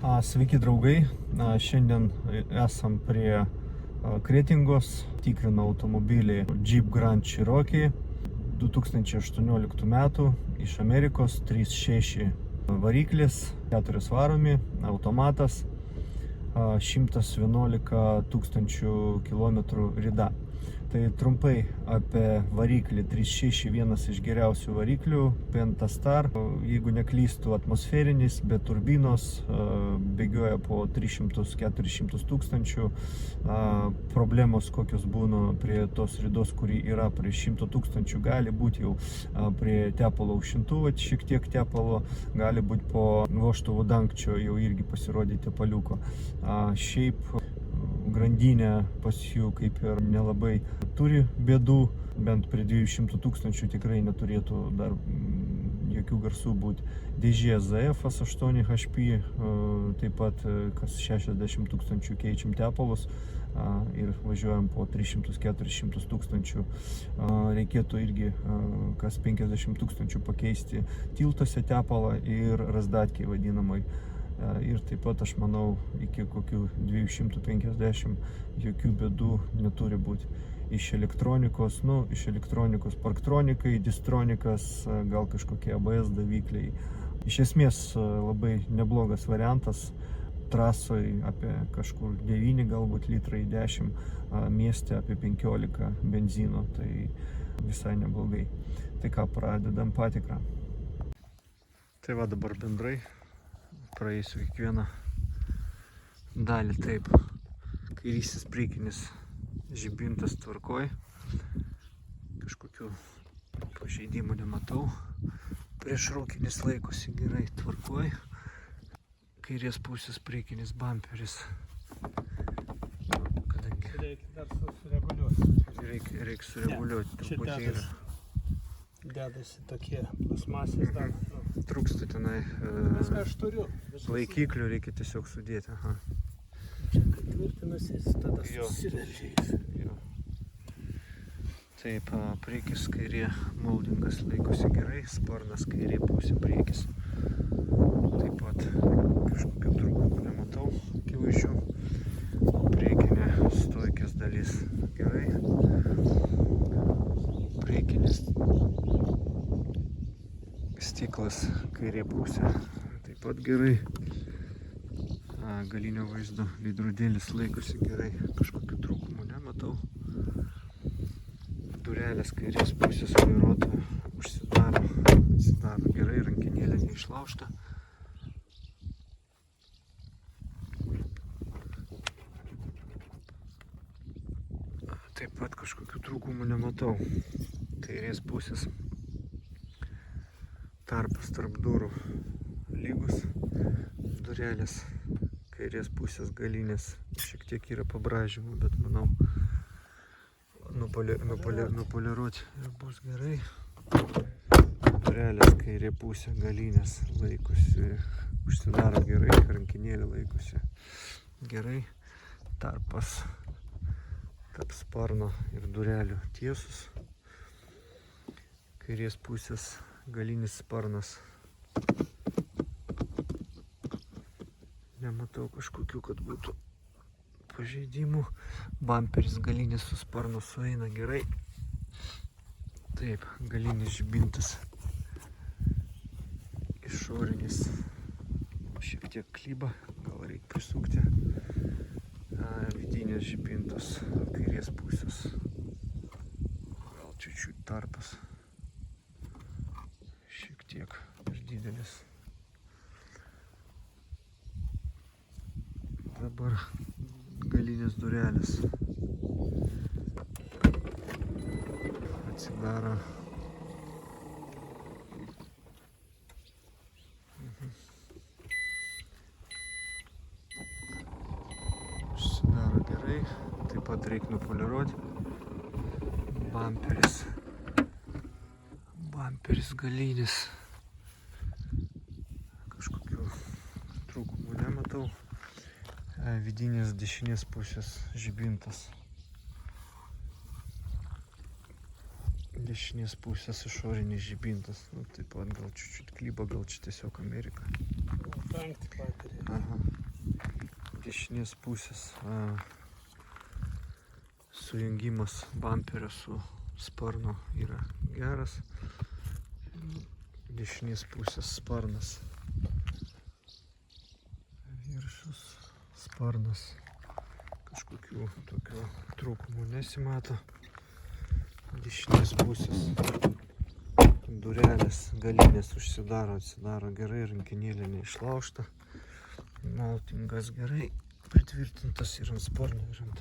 Sveiki draugai, šiandien esam prie Kretingos, tikrina automobilį Jeep Grand Cherokee 2018 metų iš Amerikos, 3.6 variklis, 4 varomi, automatas, 111 tūkstančių kilometrų rida. Tai trumpai apie variklį. 3.6 vienas iš geriausių variklių, Pentastar, jeigu neklystų, atmosferinis, be turbinos, bėgioja po 300-400 tūkstančių. Problemos kokios būna prie tos ridos, kuri yra prie 100 tūkstančių, gali būti jau prie tepalo aušintuvo, šiek tiek tepalo, gali būti po vožtuvo dangčio jau irgi pasirodyti tepaliuko. Šiaip grandinė pas jų kaip ir nelabai turi bėdų, bent prie 200 tūkstančių tikrai neturėtų dar jokių garsų būti. Dėžė ZF 8 HP, taip pat kas 60 tūkstančių keičiam tepalus ir važiuojam po 300-400 tūkstančių. Reikėtų irgi kas 50 tūkstančių pakeisti tiltuose tepalą ir razdatkiai vadinamai. Ir taip pat aš manau iki kokių 250 jokių bėdų neturi būti. Iš elektronikos, parktronikai, distronikas, gal kažkokie ABS davikliai. Iš esmės labai neblogas variantas. Trasoj apie kažkur 9 galbūt litrai 10, mieste apie 15 benzino, tai visai neblogai. Tai ką, pradedam patikrą. Tai va dabar bendrai praeisiu kiekvieną dalį. Taip, kairysis priekinis žibintas tvarkoj, kažkokių pažeidimų nematau, priešrūkinis laikosi gerai, tvarkoj, kairės pusės priekinis bamperis, kadangi reikia dar sureguliuoti. Reikia sureguliuoti, truputį yra. Dedasi tokie plasmasės dar. Trūksta tenai Aš turiu. laikiklių, reikia tiesiog sudėti. Aha. Čia kai tvirtinasi, tada susiveržys. Taip, priekis kairė moldingas laikosi gerai, sparnas kairė pusė priekis. Taip pat kažkokių trūkumų nematau, akivaizdžių. Priekinė stojkės dalis gerai. Priekinis stiklas kairė pusė taip pat gerai. Galinio vaizdo veidrodėlis laikosi gerai, kažkokių trūkumų nematau. Durelės kairės pusės vairuotojo atsidaro gerai, rankenėlė neišlaužta. Taip pat kažkokių trūkumų nematau. Kairės pusės tarpas tarp durų lygus, durelės kairės pusės galinės šiek tiek yra pabraižymų, bet manau nupoliruoti bus gerai. Durelės kairė pusė galinės laikosi, užsidaro gerai, rankenėlė laikosi gerai, tarpas tarp sparno ir durelių tiesus, kairės pusės galinis sparnas. Nematau kažkokių, kad būtų pažeidimų. Bamperis galinis su sparnu sueina gerai. Taip, galinis žibintas. Išorinis šiek tiek klyba, gal reikia prisukti. Vidinis žibintas kairės pusės. Gal čiut tarpas. Šiek tiek per didelis. Dabar galinės durelės atsidaro. Užsidaro gerai, taip pat reikia nupoliruoti. Bamperis galinis. Kažkokių trūkumų nematau. Vidinės dešinės pusės žibintas. Dešinės pusės išorinis žibintas. Taip pat gal čiut klyba, gal čia tiesiog Amerika. Vengti patirį. Aha. dešinės pusės sujungimas bamperio su sparnu yra geras. Dešinės pusės sparnas. Viršus, sparnas. Kažkokių tokių trūkumų nesimato. Dešinės pusės durelės galinės užsidaro, atsidaro gerai, rankinėlė neišlaužta. Maltingas gerai pritvirtintas ir ant sparno, ir ant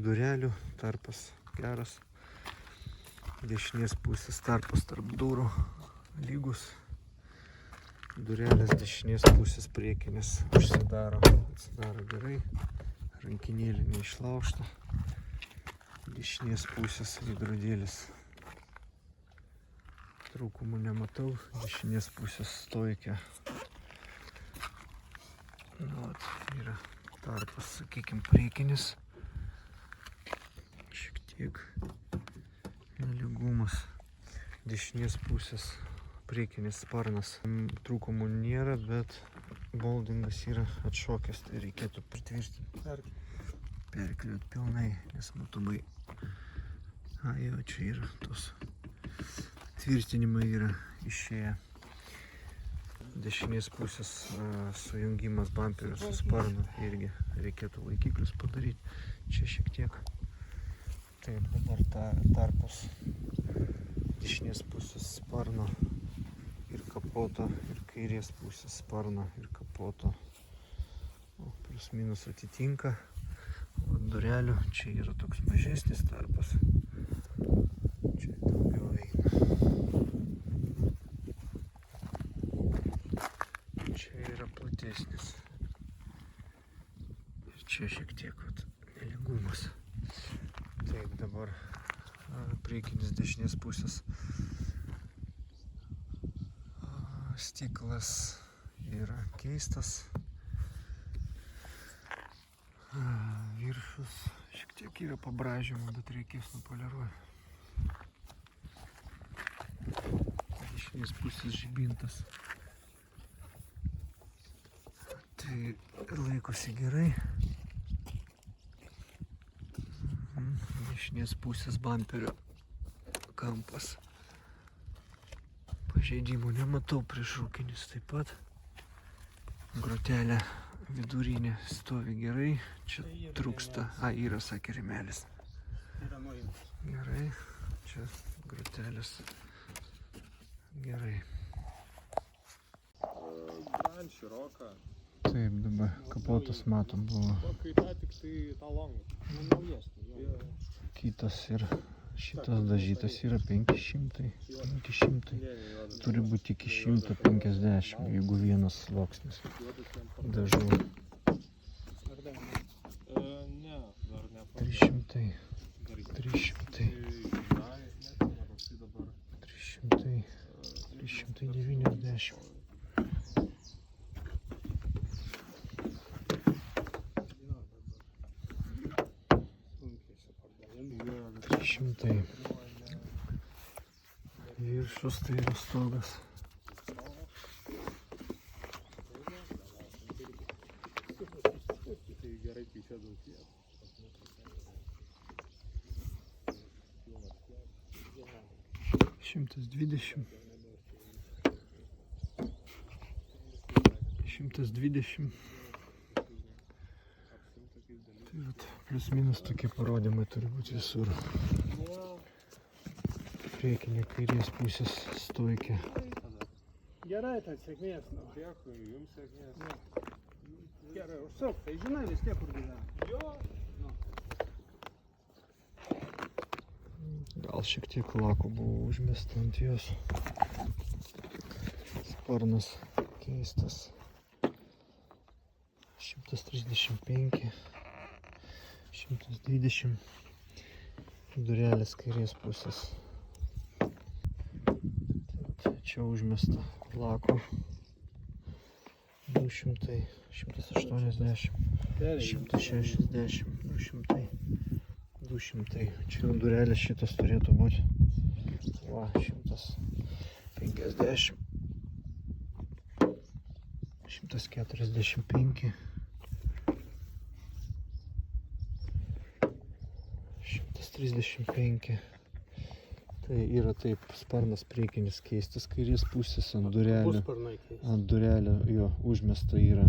durelių. Tarpas geras. Dešinės pusės tarpas tarp durų lygus. Durelės dešinės pusės priekinės užsidaro, atsidaro gerai. Rankinėlė neišlaužta. Dešinės pusės veidrodėlis. Trūkumų nematau. Dešinės pusės stoikė. Yra tarpas, sakykime, priekinis. Šiek tiek nelygumas. Dešinės pusės priekinis sparnas. Trūkumų nėra, bet moldingas yra atšokęs, tai reikėtų pritvirtinti. Perkliuot pilnai, nes matomai. Jo, čia yra tos tvirtinimai yra išėję. Dešinės pusės sujungimas bamperio su sparnu irgi reikėtų laikiklius padaryti. Čia šiek tiek. Taip, dabar tarpas dešinės pusės sparno ir kapoto, ir kairės pusės sparno ir kapoto. Plius minus atitinka. O durelių čia yra toks mažesnis tarpas. Čia daugiau eina. Čia yra platesnis. Ir čia šiek tiek nelygumas. Taip, dabar priekinis dešinės pusės stiklas yra keistas. Viršus šiek tiek yra pabraižymų, bet reikės nupoliruoti. Dešinės pusės žibintas. Tai laikosi gerai. Dešinės pusės bamperio kampas. Pažeidimų nematau, priešrūkinis taip pat. Grotelė vidurinė stovi gerai. Čia trūksta. Yra, sakė, rimelis. Gerai. Čia grotelės. Gerai. Taip, dabar kapotas matom buvo. Kitas ir šitas dažytas yra 500. Turi būti iki 150, jeigu vienas sluoksnis dažų. 300, 390. 300. Viršus tai yra stogas. Šimtas 20. 120. Tai vat, plius minus tokie parodymai turi būti visur. Priekinė kairės pusės stoikė. Gerai, tai sėkmės. Dėkui, jums sėkmės. Gerai, užsuk, tai žinai vis tiek kur gyvena. Jo. Gal šiek tiek lako buvo užmesta ant jos. Sparnas keistas. 135. 120. Durelės kairės pusės. Čia užmesta lako. 200, 180, 160, 200, 200. Čia durelės šitas turėtų būti. Va, 150, 145, 135. Tai yra taip, sparnas priekinis keistas kairės pusės ant durelio. Sparnai keista. Ant durelio jo užmesta yra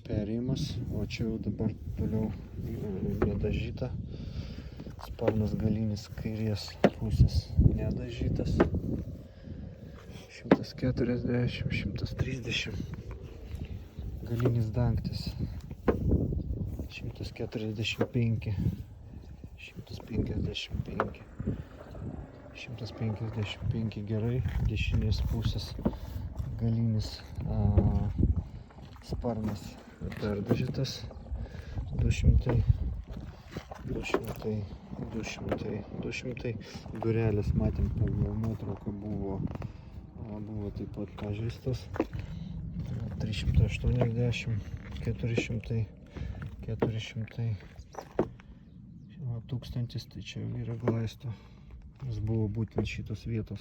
perėjimas, o čia jau dabar toliau nedažyta. Sparnas galinis kairės pusės nedažytas. 140, 130. Galinis dangtis 145, 155. 155 gerai, dešinės pusės galinis sparnas perdažytas 200, 200, 200, 200. Durelės matėm pagal nuotrauką buvo taip pat pažeistos 380, 400, 400, 1000, tai čia yra glaisto. Jis buvo būtent šitos vietos.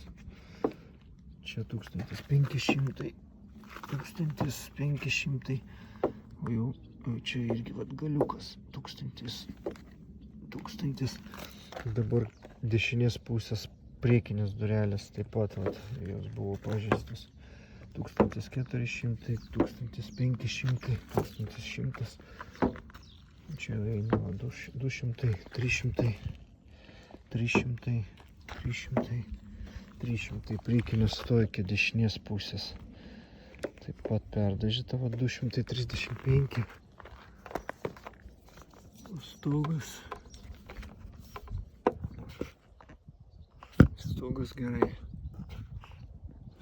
Čia 1500, 1500, o jau čia irgi vat galiukas 1000, 1000. Dabar dešinės pusės priekinės durelės taip pat vat, jos buvo pažeistos. 1400, 1500, 1100. Čia eina 200, 300, 300. 300, 300 priekinė stojkė dešinės pusės. Taip pat perdažyta, 235. Stogas. Stogas gerai.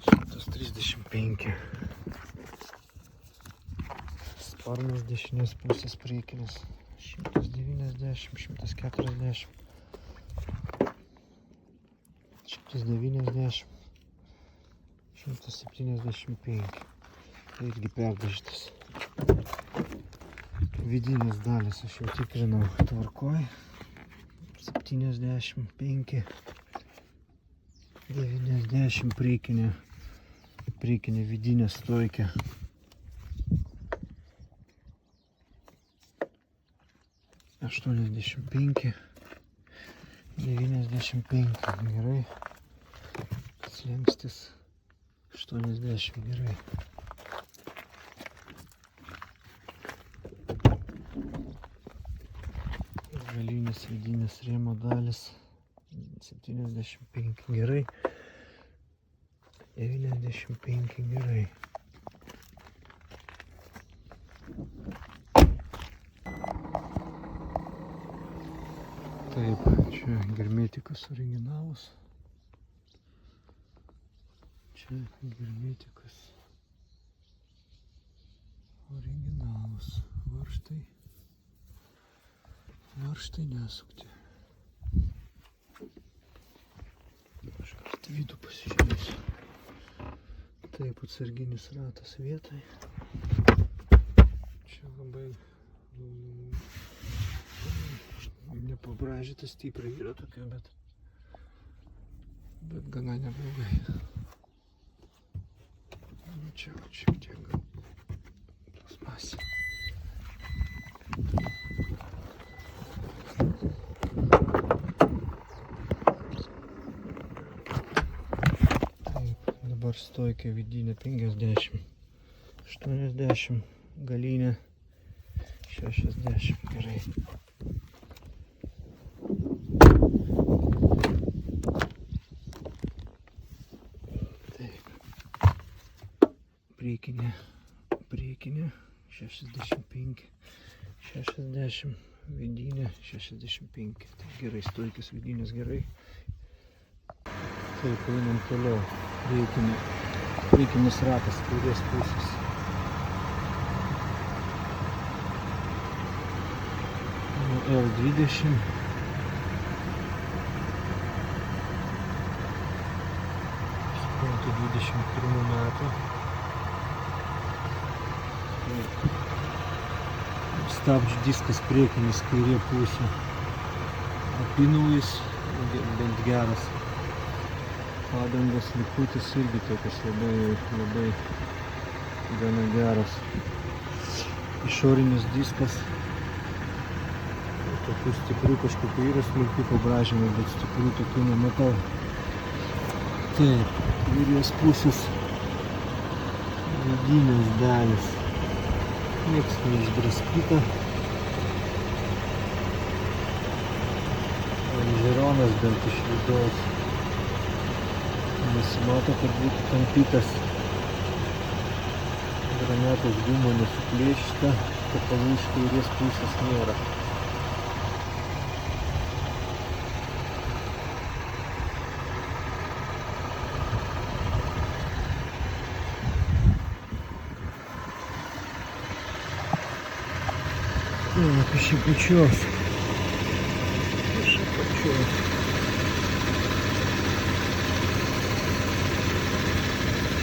135. Sparnas dešinės pusės priekinis. 190, 140. 190, 175, tai irgi perdažytas. Vidinės dalis aš jau tikrinau tvarkoj. 75, 90 priekinė vidinė stojkė. 85, 95 gerai. Slenkstis 80 gerai. Galinis vidinis rėmo dalis 75 gerai. 95 gerai. Taip, čia hermetikas originalus. Čia hermetikas originalus. Varžtai nesukti. Aš kartą vidų pasižiūrėsiu. Taip, atsarginis ratas vietai. Čia labai nepabražytas stipriai yra tokia, bet gana neblogai. Čia šiek tiek gal plasmasė. Taip, dabar stojkė vidinė 50, 80, galinė 60 gerai. Priekinė 65, 60, vidinė 65. Tai gerai, stojkis vidinės gerai. Taip, einam toliau. Priekinis ratas kairės pusės. L20. Suprantu, 21 metų. Stabdžių diskas priekinis kairė pusė. Apinaujas bent geras. Padangos likutis irgi tokias labai gana geras. Išorinis diskas Tokių stiprių kažkokių yra smulkių pabraižymų, bet stiprių tokių nematau. Taip, kairės pusės vidinės dalys. Nieks neišdraskyta. Lonžeronas bent iš vidaus. Nesimato, kad būtų tampytas. Granatos gumo nesuplėšyta, tepalų iš kairės pusės nėra. Так, iš apačios. Iš apačios.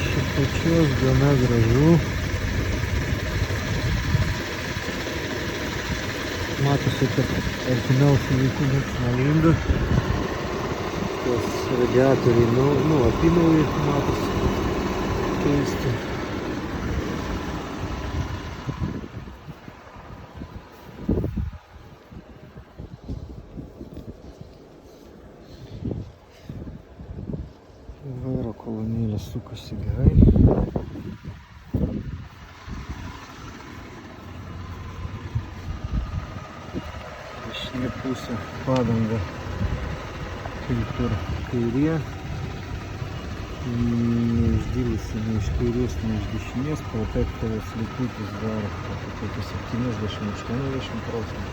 Iš apačios gana gražu. Matosi, kad artimiausių laikų nieks nelindo. Tos radiatoriai, apynaujai matosi keisti. Vairo kolonėlė sukasi gerai. Dešinė pusė padanga kaip ir kairė. Neišdilusi nei iš kairės, nei iš dešinės. Protektoriaus likutis dar apie 70–80%.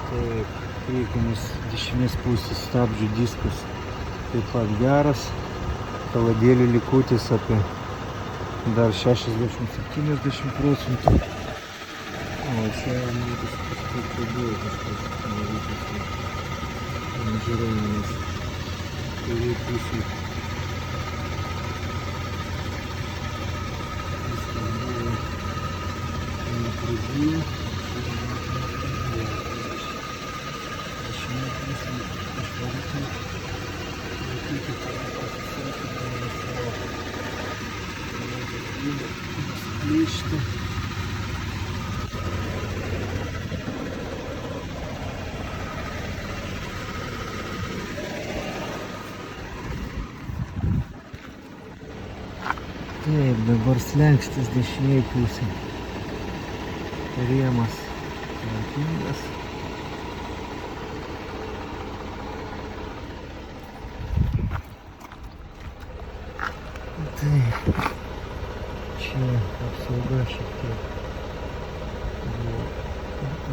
Taip, priekinis dešinės pusės stabdžių diskas taip pat geras. Kaladėlių likutis apie dar 60–70%. O čia mūsų kažkaip pradėjo kažkas nevykus lonžeronas. Kairėj pusėj viskas buvo nepradėjo. Dešinė pusė išvarytė. Plėšti. Taip, dabar slenkstis dešiniai pusė. Rėmas tvarkingas. Taip, čia apsauga šiek tiek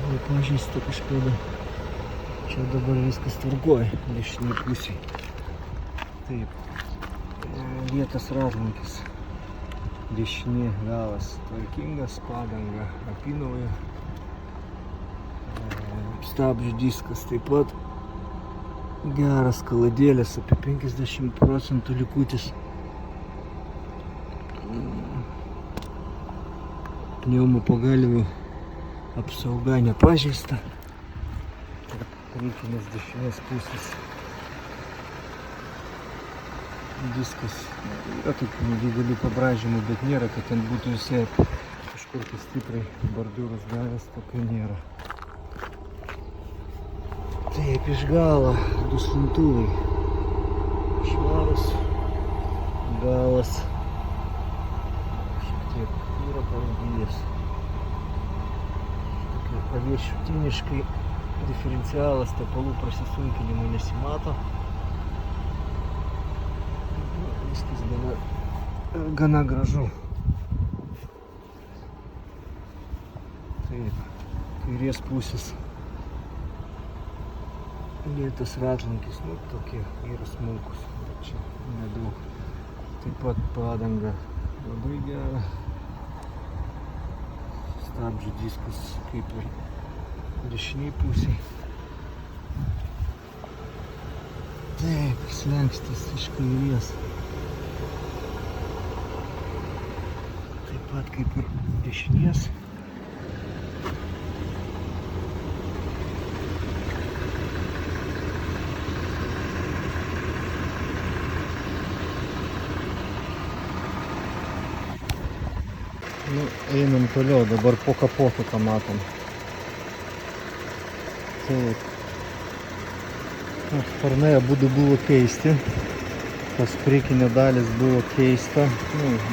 buvo pažeista kažkada. Čia dabar viskas tvarkoj, dešiniai pusėj. Taip, vietas ratlankis. Dešinė galas tvarkingas, padanga apynauja. Stabdžių diskas taip pat geras, kaladėlės apie 50% likutis. Pneumo pagalvių apsauga nepažeista. Priekinės dešinės pusės diskas yra tokių nedidelių pabraižymų, bet nėra, kad ten būtų jisai kažkur tai stipriai bordiūrus gavęs, tokio nėra. Taip, iš galo duslintuvai švarus, galas šiek tiek yra parūdijęs. Paviršutiniškai diferencialas tepalų prasisunkinimų nesimato. Viskas gana gražu. Taip, kairės pusės lėtas ratlankis, tokie yra smulkus, bet čia nedaug. Taip pat padanga labai gera. Stabdžių diskas kaip ir dešiniai pusėj. Taip, slenkstis iš kairės. Taip pat kaip ir dešinės. Einam toliau, dabar po kapotu ką matom. Taip. Sparnai abudu buvo keisti. Tas priekinė dalis buvo keista,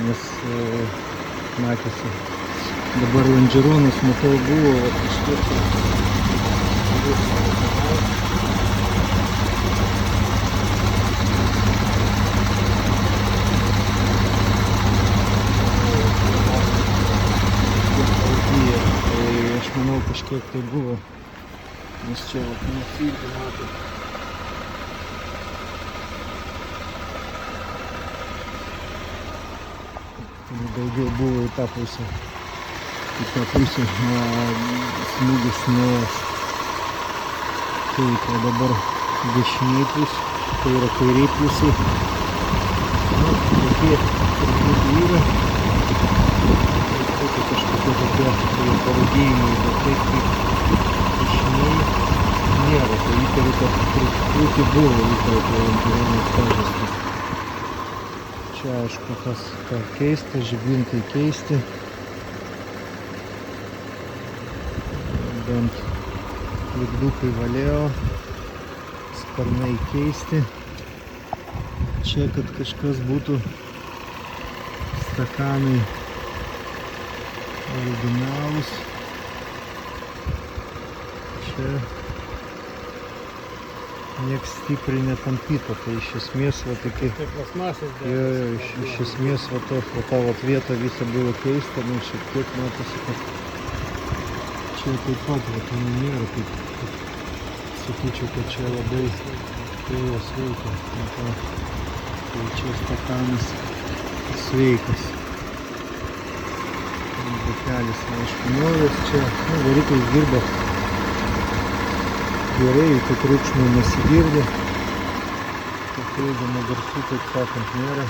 nes matėsi. Dabar lonžeronas, matau, buvo kažkiek. Tai aš manau, kažkiek tai buvo, nes čia nesirgi matau. Daugiau buvo į tą pusę. Į tą pusę smūgis nuėjęs. Taip, o dabar dešiniai pusė, tai yra kairiai pusė. Tokie truputį yra. Tai kažkokie tokie parūdėjimai, bet taip kaip dešiniai nėra. Tai įtariu, kad truputį buvo lonžeronas pažastas. Čia aišku tas keista, žibintai keisti. Bent lipdukai valėjo, sparnai keisti. Čia, kad kažkas būtų stakanai originalus. Čia nieks stipriai netampyta, tai iš esmės va tokie... Tai plasmasės dar. Iš esmės va ta vieta visa buvo keista, šiek tiek matosi, kad čia taip pat nėra, taip sakyčiau, kad čia labai sveikas veikia. Tai čia stakanas sveikas. Butelis, aišku, naujas čia, variklis dirba gerai, iki triukšmų nesigirdi. Papildomų garsų, taip sakant, nėra.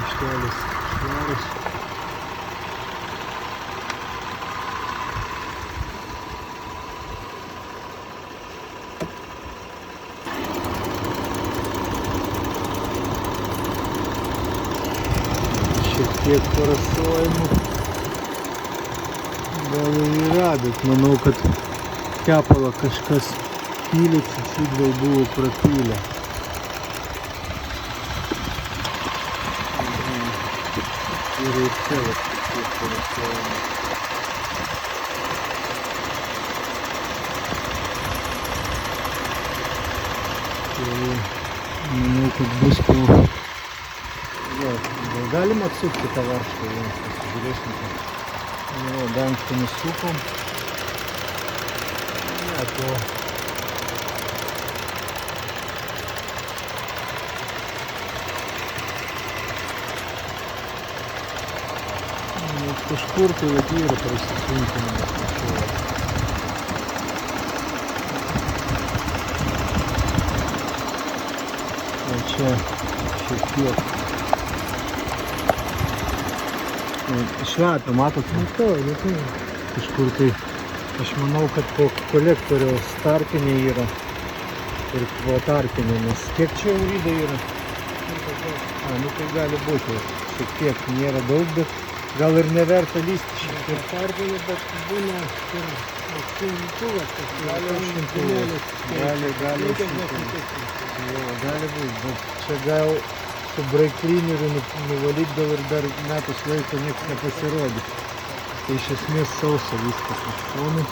Aikštelis švarus. Šiek tiek parasuojimų gal ir yra, bet manau, kad kepalą kažkas pylė, čiut gal buvo prapylę. Ir čia va šiek tiek parasuojimų. Manau, kad bus po... Galima atsukti tą varžtą, pasižiūrėsim. Dangstį nusupom. Kažkur tai yra prasisunkimas. O čia šiek tiek. Šlapia, matot? Matau. Kažkur tai, aš manau, kad po kolektoriaus tarpinė yra ir po tarpinė, nes kiek čia eurida yra? Tai gali būti, šiek tiek nėra daug, bet gal ir neverta lysti šiek tiek. Tarpinė, bet būna šimtuvas, gali būti, bet čia gal su breiklineriu nuvalyt gal ir dar metus laiko nieks nepasirodys. Tai iš esmės sausa viskas iš šonų.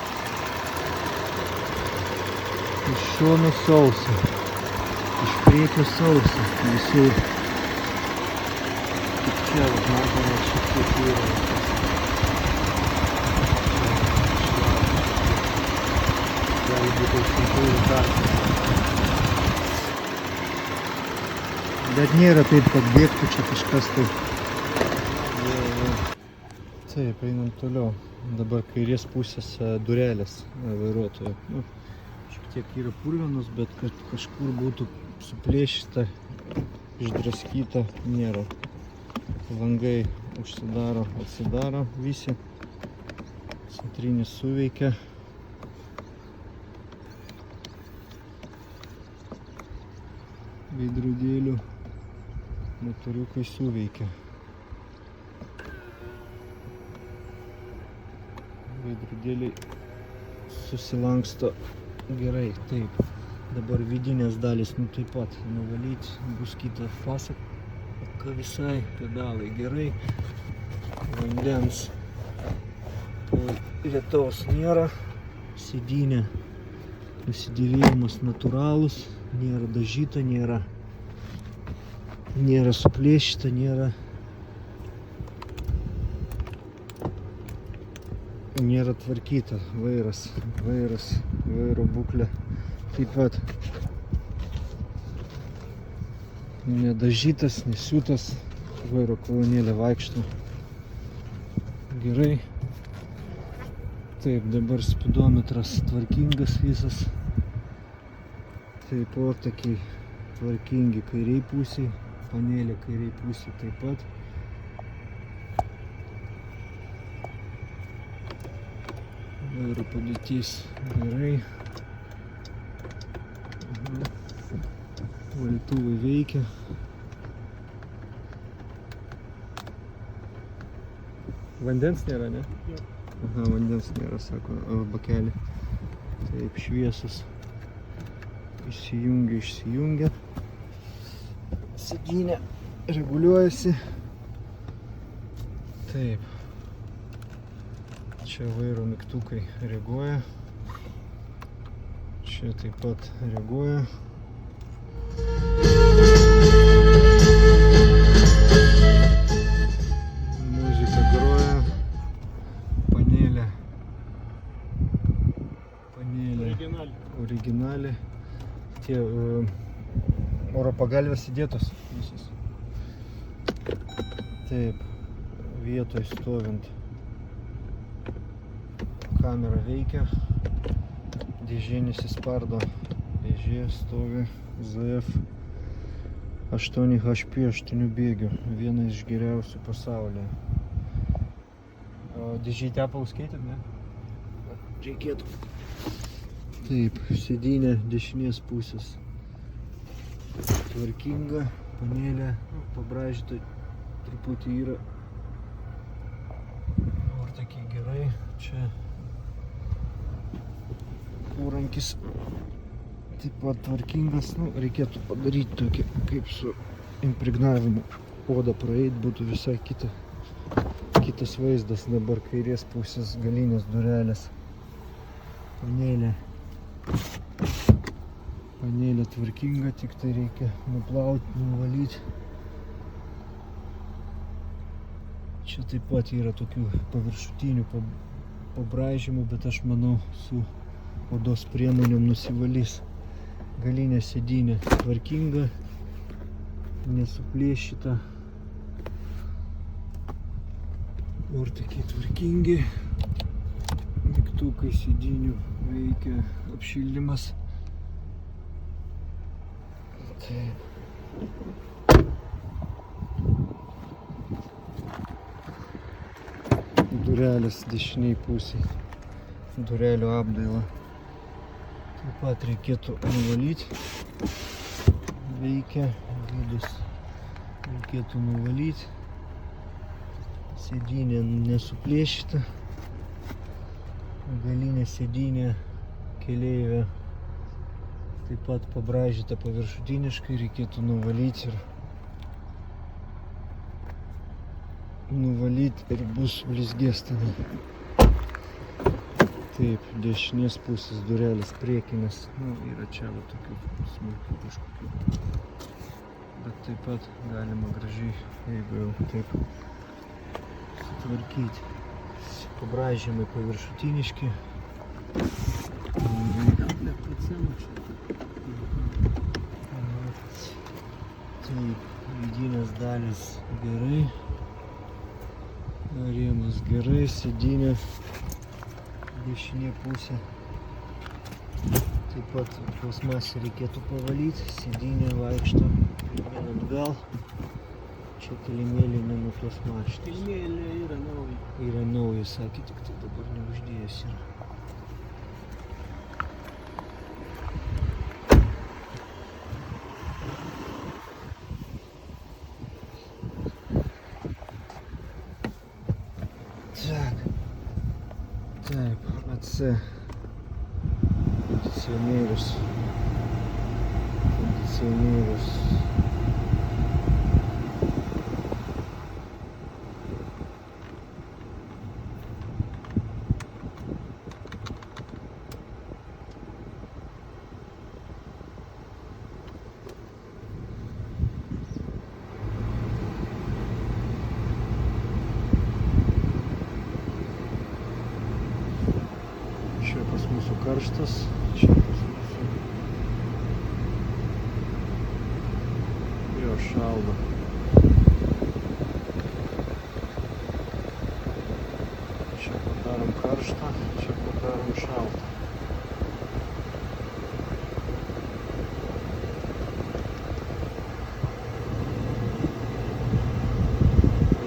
Iš šonų sausa. Iš priekio sausa. Visur. Tik čia, matome, šiek tiek yra. Gali būti šimtųjų tarpų. Bet nėra taip, kad bėgtų čia kažkas tai. Taip, einam toliau. Dabar kairės pusės durelės vairuotojo. Šiek tiek yra purvinos, bet kad kažkur būtų suplėšyta, išdraskyta, nėra. Langai užsidaro, atsidaro visi. Centrinis suveikia. Veidrodėlių motoriukai suveikia. veidrodėliai susilanksto gerai. Taip, dabar vidinės dalis taip pat nuvalyti, bus kita pasaka visai, pedalai gerai, vandens lietaus nėra, sėdynė nusidėvėjimas natūralus, nėra dažyta, nėra suplėšyta, nėra tvarkyta. Vairo būklė taip pat nedažytas, nesiūtas, vairo kolonėlė vaikšto gerai. Taip, dabar spidometras tvarkingas visas. Taip, ortakiai tvarkingi kairiai pusiai, panelė kairiai pusiai taip pat. Vairo padėtis gerai. Valytuvai veikia. Vandens nėra, ne? Jo. Aha, vandens nėra, sako, bakelį. Taip, šviesus. Išsijungia. Sėdynė reguliuojasi. Taip. Čia vairo mygtukai reaguoja. Čia taip pat reaguoja. Muzika groja. Panelė originali. Tie oro pagalvės įdėtos visos. Taip, vietoj stovint kamera veikia, dėžė nesispardo, dėžė stovi ZF 8HP 8 bėgių, viena iš geriausių pasaulyje. O dėžė tepalus keitėt, ne? Reikėtų. Taip, sėdynė dešinės pusės tvarkinga, panelė pabraižyta, truputį yra. Ortakiai gerai, čia įrankis taip pat tvarkingas. Reikėtų padaryti tokį, kaip su impregnavimu odą praeit, būtų visai kitas vaizdas. Dabar kairės pusės galinės durelės. Panelė tvarkinga, tik tai reikia nuplauti, nuvalyti. Čia taip pat yra tokių paviršutinių pabraižymų, bet aš manau su odos priemonėm nusivalys. Galinė sėdynė tvarkinga, nesuplėšyta. Ortakiai tvarkingi. Mygtukai sėdynių veikia, apšildymas. Taip. Durelės dešiniai pusiai, durelių apdaila. Taip pat reikėtų nuvalyti. Veikia, vidus reikėtų nuvalyti. Sėdynė nesuplėšyta. Galinė sėdynė keleivė taip pat pabraižyta paviršutiniškai, reikėtų nuvalyti ir bus blizgės tada. Taip, dešinės pusės durelės priekinės, yra čia va tokių smulkių kažkokių, bet taip pat galima gražiai, jeigu jau taip sutvarkyti. Pabraižymai paviršutiniški. Taip, vidinės dalis gerai. Rėmas gerai, sėdynė dešinė pusė. Taip pat plastmasę reikėtų pavalyti, sėdynė vaikšto pirmyn atgal. Čia kilimėlį nenuplasmaštis. Kilimėlė Yra nauja, sakė, tik tai dabar neuždėjęs yra. Так. AC kondicionierius. Čia pas mūsų karštas, čia pas mūsų jo šaldo. Čia padarom karštą, čia padarom šaltą.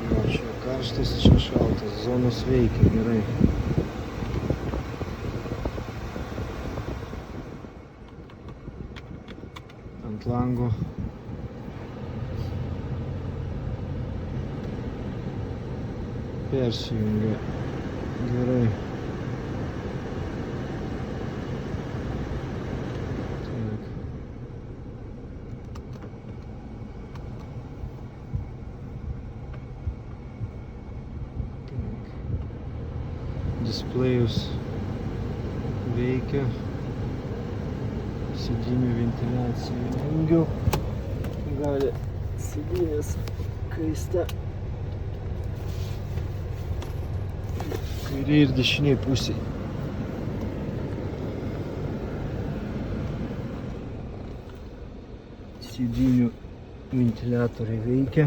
Jo, čia karštas, čia šaltas, zonos veikia gerai. Ant lango persijungia gerai. Так. Displejus veikia. Sėdinių ventiliaciją įjungiau. Gali sėdynės kaista kairė ir dešinė pusė. Sėdinių ventiliatoriai veikia.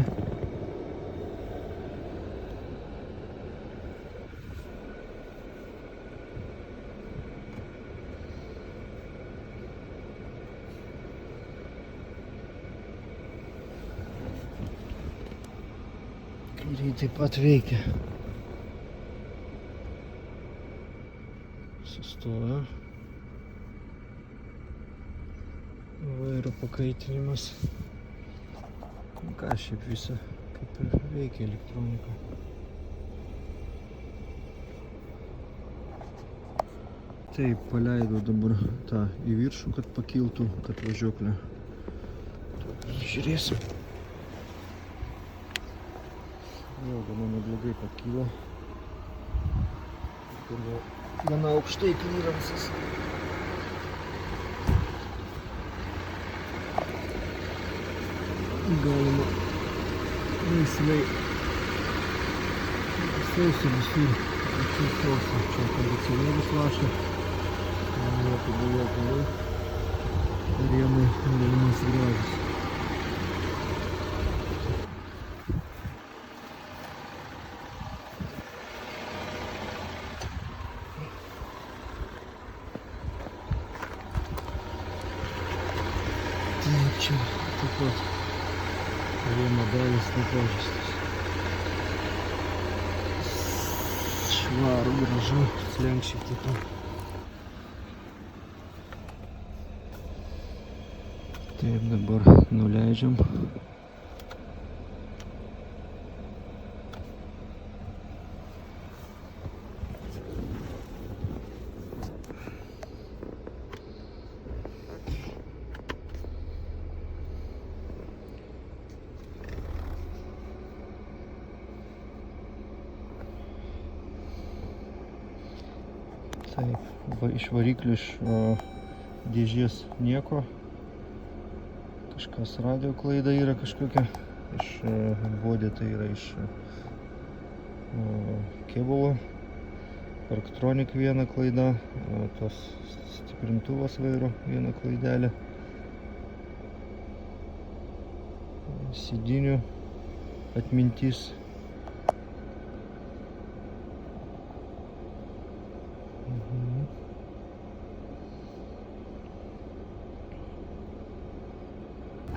Kairė taip pat veikia. Sustoja. Vairo pakaitinimas. Ką šiaip visą kaip ir veikia elektronika. Taip, paleidau dabar tą į viršų, kad pakiltų, kad važiuoklė. Žiūrėsim. Jau gana neblogai pakyla. Gana aukštai klyransas. Galima laisvai sausa visur. Čia sausa. Čia kondicionierius laša. Nieko buvo. Rėmai galimas gražus. Čia taip pat rėmo dalis nepažįstas. Švarų, gražu, slenksčiai taip pat. Taip, dabar nuleidžiam. Taip, iš variklių, iš dėžės nieko. Kažkas radio klaida yra kažkokia. Iš bodė tai yra iš kėbulo. Parktronik viena klaida. Tos stiprintuvas vairo viena klaidelė. Sėdinių atmintis.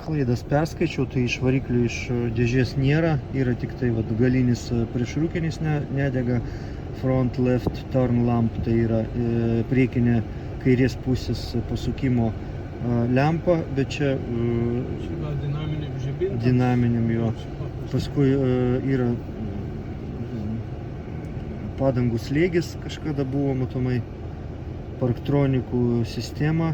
Klaidas perskaičiau, tai iš variklių iš dėžės nėra, yra tik tai vat, galinis priešrūkinis nedega, front left turn lamp, tai yra priekinė kairės pusės pasukimo lempa, bet čia dinaminiam jo. Paskui yra padangų slėgis, kažkada buvo matomai. parktronikų sistema.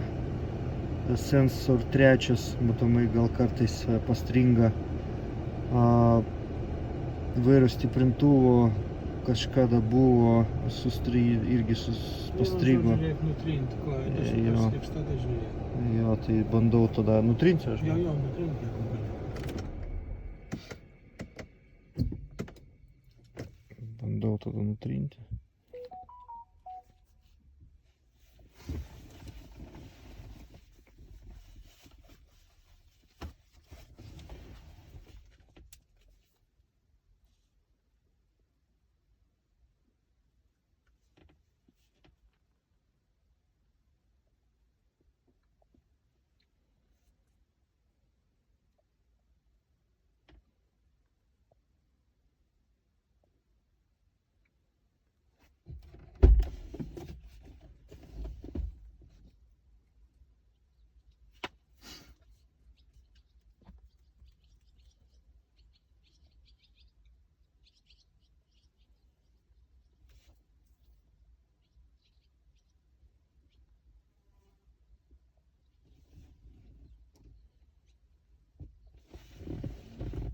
Sensor trečias, matomai gal kartais pastringa. Vairo stiprintuvo kažkada buvo irgi pastrigo. Žiūrėk, nutrinti, ko, Jo. aš tik tada žiūrėk. Jo, tai bandau tada nutrinti aš. Jo, nutrinti, jeigu gali. Bandau tada nutrinti.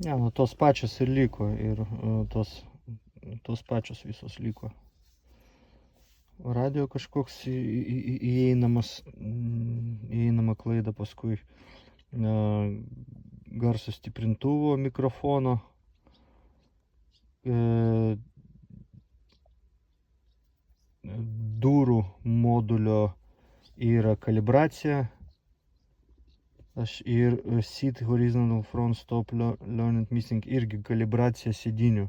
Ne, nu tos pačios ir liko, ir tos pačios visos liko. Radio kažkoks įeinama klaida, paskui garso stiprintuvo mikrofono, durų modulio yra kalibracija. Ir seat horizontal front stop learned missing irgi kalibracija sėdinių.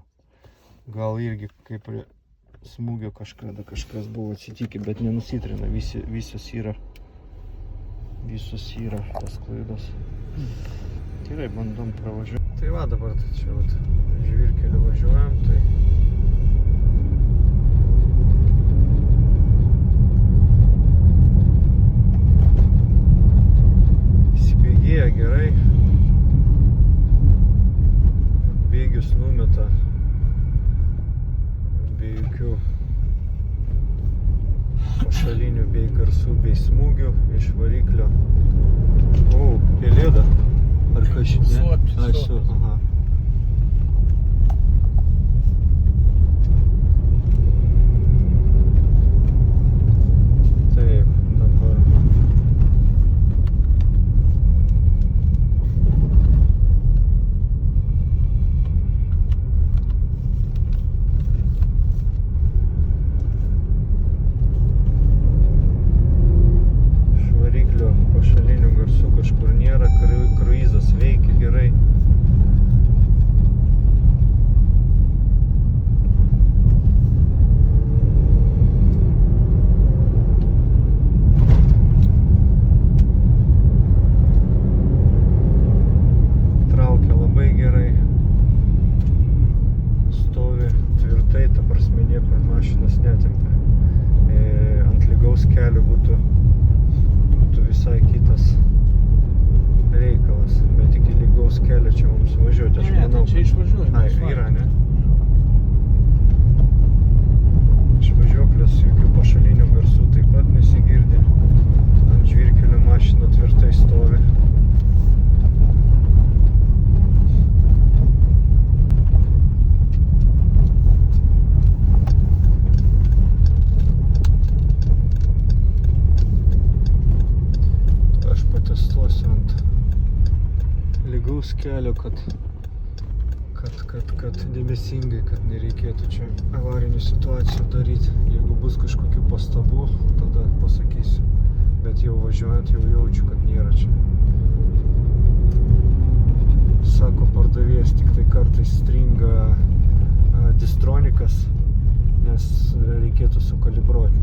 Gal irgi kaip prie smūgio kažkas buvo atsitikę, bet nenusitrina, visos yra tas klaidos. Gerai, bandom pravažiuoti. Tai va, dabar čia žvyrkeliu važiuojam, tai gerai, bėgius numeta be jokių pašalinių bei garsų bei smūgių iš variklio. O, pelėda? Ar kažkaip ne? Aha. Taip, dabar pašalinių garsų kažkur nėra, kruizas veikia gerai. Traukia labai gerai. Stovi tvirtai, ta prasme niekur mašinas netempia. Ant lygaus kelio būtų visai kitas reikalas, bet iki lygaus kelio čia mums važiuoti, aš manau. Ne, čia išvažiuojame. Yra, ne? Išvažiuoklės jokių pašalinių garsų taip pat nesigirdi. Ant žvyrkelio mašina tvirtai stovi. Testuosiu ant lygaus kelio, kad dėmesingai, kad nereikėtų čia avarinių situacijų daryti. Jeigu bus kažkokių pastabų, tada pasakysiu. Bet jau važiuojant jau jaučiu, kad nėra čia. Sako pardavėjas, tik tai kartais stringa distronikas, nes reikėtų sukalibruoti.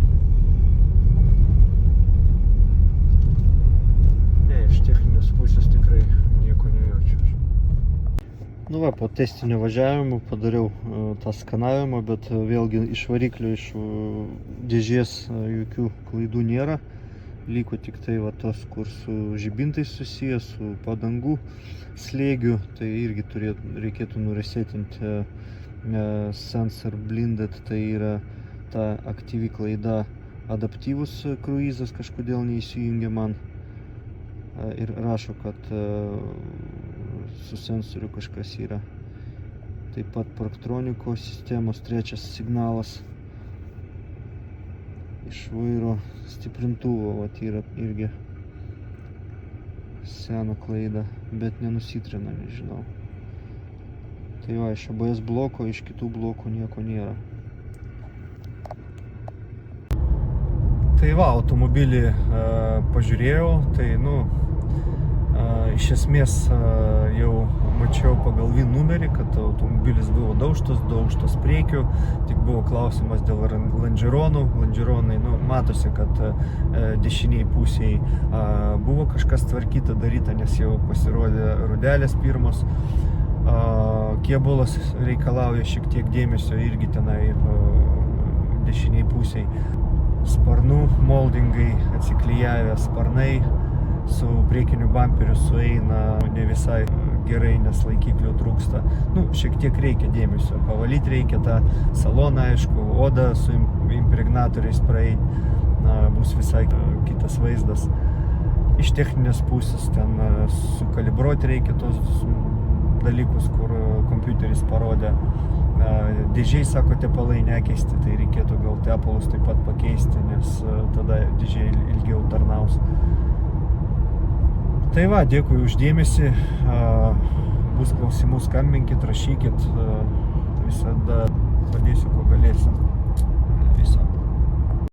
Iš techninės pusės tikrai nieko nejaučiu. Nu va, po testinio važiavimo padariau tą skanavimą, bet vėlgi iš variklio, iš dėžės jokių klaidų nėra. Liko tik tai va tos, kur su žibintais susijęs, su padangų slėgiu, tai irgi reikėtų nuresetinti sensor blinded, tai yra ta aktyvi klaida adaptyvus kruizas kažkodėl neįsijungia man. Ir rašo, kad su sensoriu kažkas yra. Taip pat Parktroniko sistemos trečias signalas. Iš vairo stiprintuvo, vat yra irgi sena klaida, bet nenusitrina, nežinau. Tai va, iš ABS bloko, iš kitų blokų nieko nėra. Tai va, automobilį pažiūrėjau, tai iš esmės jau mačiau pagal VIN numerį, kad automobilis buvo daužtas priekiu, tik buvo klausimas dėl lonžeronų. Lonžeronai, matosi, kad dešiniai pusėje buvo kažkas tvarkyta, daryta, nes jau pasirodė rudelės pirmos. Kėbulas reikalauja šiek tiek dėmesio irgi tenai dešiniai pusėje. Sparnų moldingai, atsiklijavę sparnai su priekiniu bamperiu sueina ne visai gerai, nes laikiklių trūksta. Šiek tiek reikia dėmesio. Pavalyti reikia tą saloną, aišku, odą su impregnatoriais praeiti. Bus visai kitas vaizdas. Iš techninės pusės ten sukalibruoti reikia tos dalykus, kur kompiuteris parodė. Dėžiai, sako, tepalai nekeisti, tai reikėtų gal tepalus taip pat pakeisti, nes tada dėžiai ilgiau tarnaus. Tai va, dėkui už dėmesį. Bus klausimų, skambinkit, rašykit. Visada padėsiu, kuo galėsim.